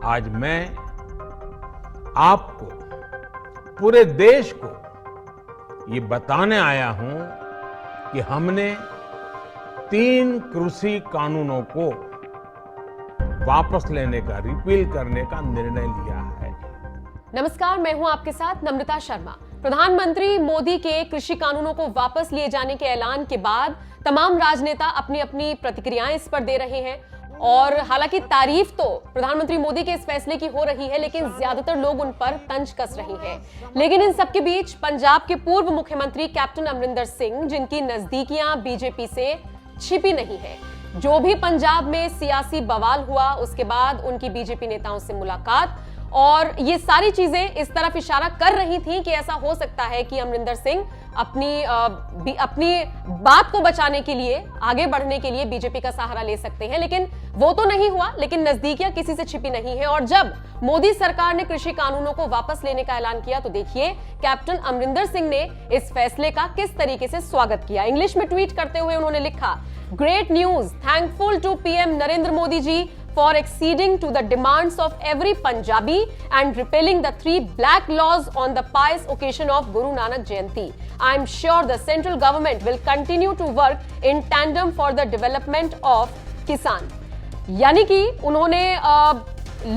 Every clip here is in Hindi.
आज मैं आपको, पूरे देश को ये बताने आया हूं कि हमने 3 कृषि कानूनों को वापस लेने का, रिपील करने का निर्णय लिया है। नमस्कार, मैं हूं आपके साथ नम्रता शर्मा। प्रधानमंत्री मोदी के कृषि कानूनों को वापस लिए जाने के ऐलान के बाद तमाम राजनेता अपनी अपनी प्रतिक्रियाएं इस पर दे रहे हैं और हालांकि तारीफ तो प्रधानमंत्री मोदी के इस फैसले की हो रही है, लेकिन ज्यादातर लोग उन पर तंज कस रहे हैं। लेकिन इन सबके बीच पंजाब के पूर्व मुख्यमंत्री कैप्टन अमरिंदर सिंह, जिनकी नजदीकियां बीजेपी से छिपी नहीं है, जो भी पंजाब में सियासी बवाल हुआ उसके बाद उनकी बीजेपी नेताओं से मुलाकात, और ये सारी चीजें इस तरफ इशारा कर रही थी कि ऐसा हो सकता है कि अमरिंदर सिंह अपनी बात को बचाने के लिए, आगे बढ़ने के लिए बीजेपी का सहारा ले सकते हैं। लेकिन वो तो नहीं हुआ। लेकिन नजदीकियां किसी से छिपी नहीं है और जब मोदी सरकार ने कृषि कानूनों को वापस लेने का ऐलान किया तो देखिए कैप्टन अमरिंदर सिंह ने इस फैसले का किस तरीके से स्वागत किया। इंग्लिश में ट्वीट करते हुए उन्होंने लिखा, great news, thankful to PM Narendra Modi ji for acceding to the demands of every Punjabi and repealing the 3 black laws on the pious occasion of Guru Nanak Jayanti. I am sure the central government will continue to work in tandem for the development of Kisan. यानी कि उन्होंने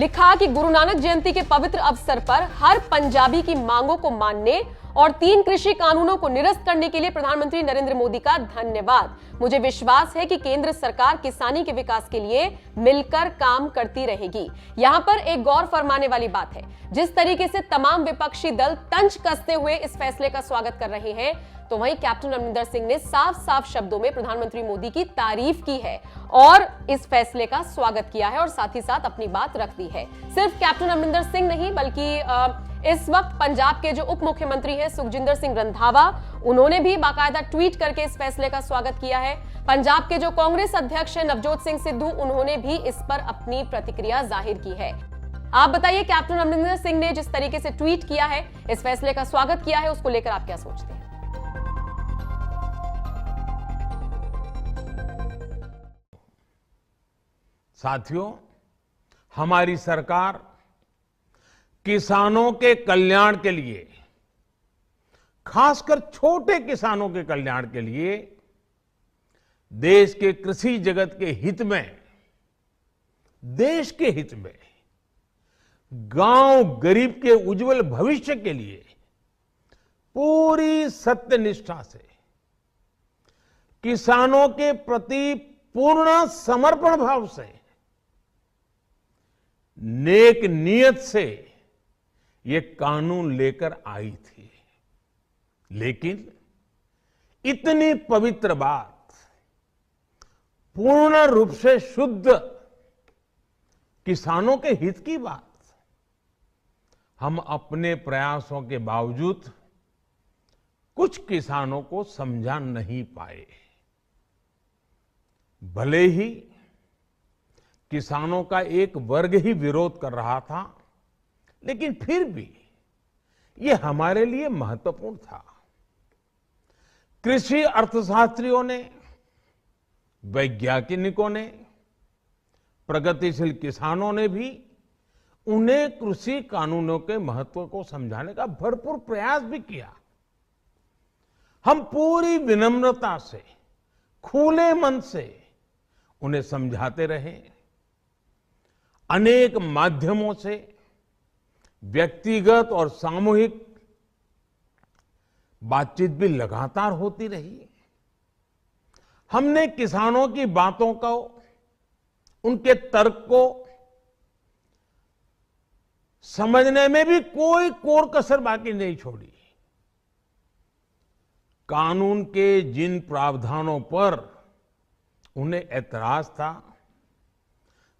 लिखा कि गुरु नानक जयंती के पवित्र अवसर पर हर पंजाबी की मांगों को मानने और 3 कृषि कानूनों को निरस्त करने के लिए प्रधानमंत्री नरेंद्र मोदी का धन्यवाद। मुझे विश्वास है कि केंद्र सरकार किसानी के विकास के लिए मिलकर काम करती रहेगी। यहां पर एक गौर फरमाने वाली बात है, जिस तरीके से तमाम विपक्षी दल तंज कसते हुए इस फैसले का स्वागत कर रहे हैं, तो वहीं कैप्टन अमरिंदर सिंह ने साफ साफ शब्दों में प्रधानमंत्री मोदी की तारीफ की है और इस फैसले का स्वागत किया है और साथ ही साथ अपनी बात रख दी है। सिर्फ कैप्टन अमरिंदर सिंह नहीं, बल्कि इस वक्त पंजाब के जो उप मुख्यमंत्री हैं सुखजिंदर सिंह रंधावा, उन्होंने भी बाकायदा ट्वीट करके इस फैसले का स्वागत किया है। पंजाब के जो कांग्रेस अध्यक्ष हैं नवजोत सिंह सिद्धू, उन्होंने भी इस पर अपनी प्रतिक्रिया जाहिर की है। आप बताइए, कैप्टन अमरिंदर सिंह ने जिस तरीके से ट्वीट किया है, इस फैसले का स्वागत किया है, उसको लेकर आप क्या सोचते हैं? साथियों, हमारी सरकार किसानों के कल्याण के लिए, खासकर छोटे किसानों के कल्याण के लिए, देश के कृषि जगत के हित में, देश के हित में, गांव गरीब के उज्जवल भविष्य के लिए पूरी सत्यनिष्ठा से, किसानों के प्रति पूर्ण समर्पण भाव से, नेक नियत से ये कानून लेकर आई थी। लेकिन इतनी पवित्र बात, पूर्ण रूप से शुद्ध किसानों के हित की बात, हम अपने प्रयासों के बावजूद कुछ किसानों को समझा नहीं पाए। भले ही किसानों का एक वर्ग ही विरोध कर रहा था, लेकिन फिर भी यह हमारे लिए महत्वपूर्ण था। कृषि अर्थशास्त्रियों ने, वैज्ञानिकों ने, प्रगतिशील किसानों ने भी उन्हें कृषि कानूनों के महत्व को समझाने का भरपूर प्रयास भी किया। हम पूरी विनम्रता से, खुले मन से उन्हें समझाते रहे। अनेक माध्यमों से व्यक्तिगत और सामूहिक बातचीत भी लगातार होती रही। हमने किसानों की बातों को, उनके तर्क को समझने में भी कोई कोर कसर बाकी नहीं छोड़ी। कानून के जिन प्रावधानों पर उन्हें ऐतराज था,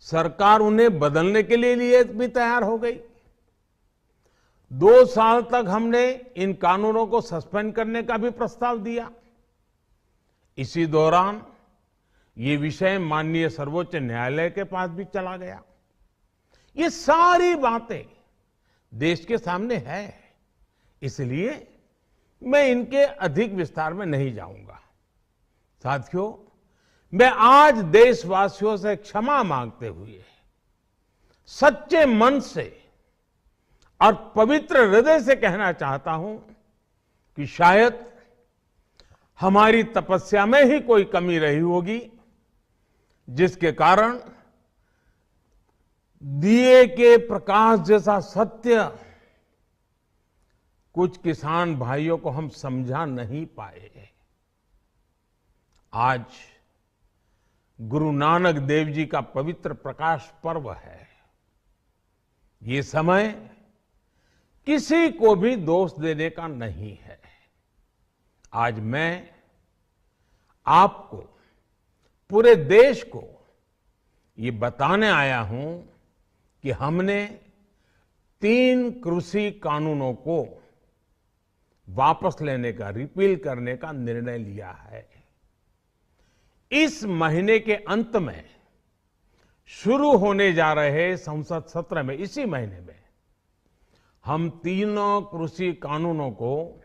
सरकार उन्हें बदलने के लिए भी तैयार हो गई। 2 साल तक हमने इन कानूनों को सस्पेंड करने का भी प्रस्ताव दिया। इसी दौरान ये विषय माननीय सर्वोच्च न्यायालय के पास भी चला गया। ये सारी बातें देश के सामने है, इसलिए मैं इनके अधिक विस्तार में नहीं जाऊंगा। साथियों, मैं आज देशवासियों से क्षमा मांगते हुए सच्चे मन से और पवित्र हृदय से कहना चाहता हूं कि शायद हमारी तपस्या में ही कोई कमी रही होगी, जिसके कारण दिए के प्रकाश जैसा सत्य कुछ किसान भाइयों को हम समझा नहीं पाए। आज गुरु नानक देव जी का पवित्र प्रकाश पर्व है। ये समय किसी को भी दोष देने का नहीं है। आज मैं आपको, पूरे देश को ये बताने आया हूं कि हमने 3 कृषि कानूनों को वापस लेने का, रिपील करने का निर्णय लिया है। इस महीने के अंत में शुरू होने जा रहे संसद सत्र में, इसी महीने में हम 3 कृषि कानूनों को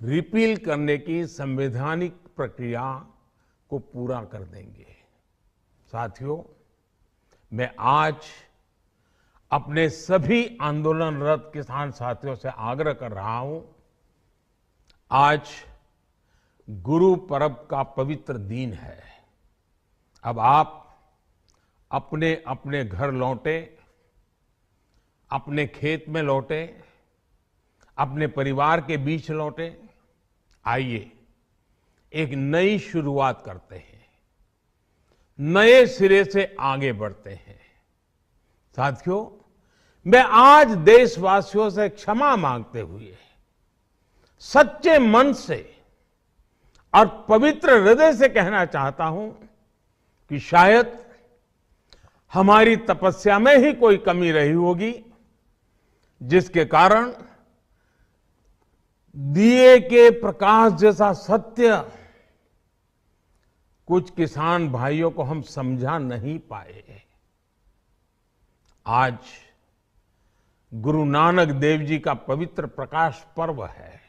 रिपील करने की संवैधानिक प्रक्रिया को पूरा कर देंगे। साथियों, मैं आज अपने सभी आंदोलनरत किसान साथियों से आग्रह कर रहा हूं, आज गुरु पर्व का पवित्र दिन है। अब आप अपने अपने घर लौटे, अपने खेत में लौटे, अपने परिवार के बीच लौटे। आइए एक नई शुरुआत करते हैं, नए सिरे से आगे बढ़ते हैं। साथियों, मैं आज देशवासियों से क्षमा मांगते हुए सच्चे मन से और पवित्र हृदय से कहना चाहता हूं कि शायद हमारी तपस्या में ही कोई कमी रही होगी, जिसके कारण दिए के प्रकाश जैसा सत्य कुछ किसान भाइयों को हम समझा नहीं पाए। आज गुरु नानक देव जी का पवित्र प्रकाश पर्व है।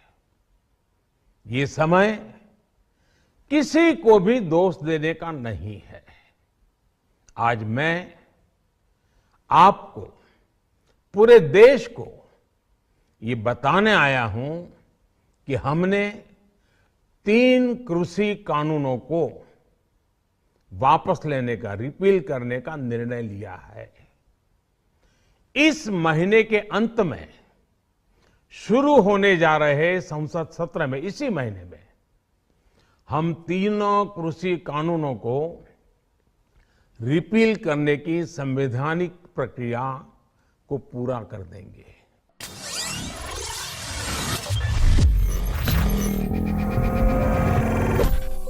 ये समय किसी को भी दोष देने का नहीं है। आज मैं आपको, पूरे देश को ये बताने आया हूं कि हमने 3 कृषि कानूनों को वापस लेने का, रिपील करने का निर्णय लिया है। इस महीने के अंत में शुरू होने जा रहे संसद सत्र में, इसी महीने में हम 3 कृषि कानूनों को रिपील करने की संवैधानिक प्रक्रिया को पूरा कर देंगे।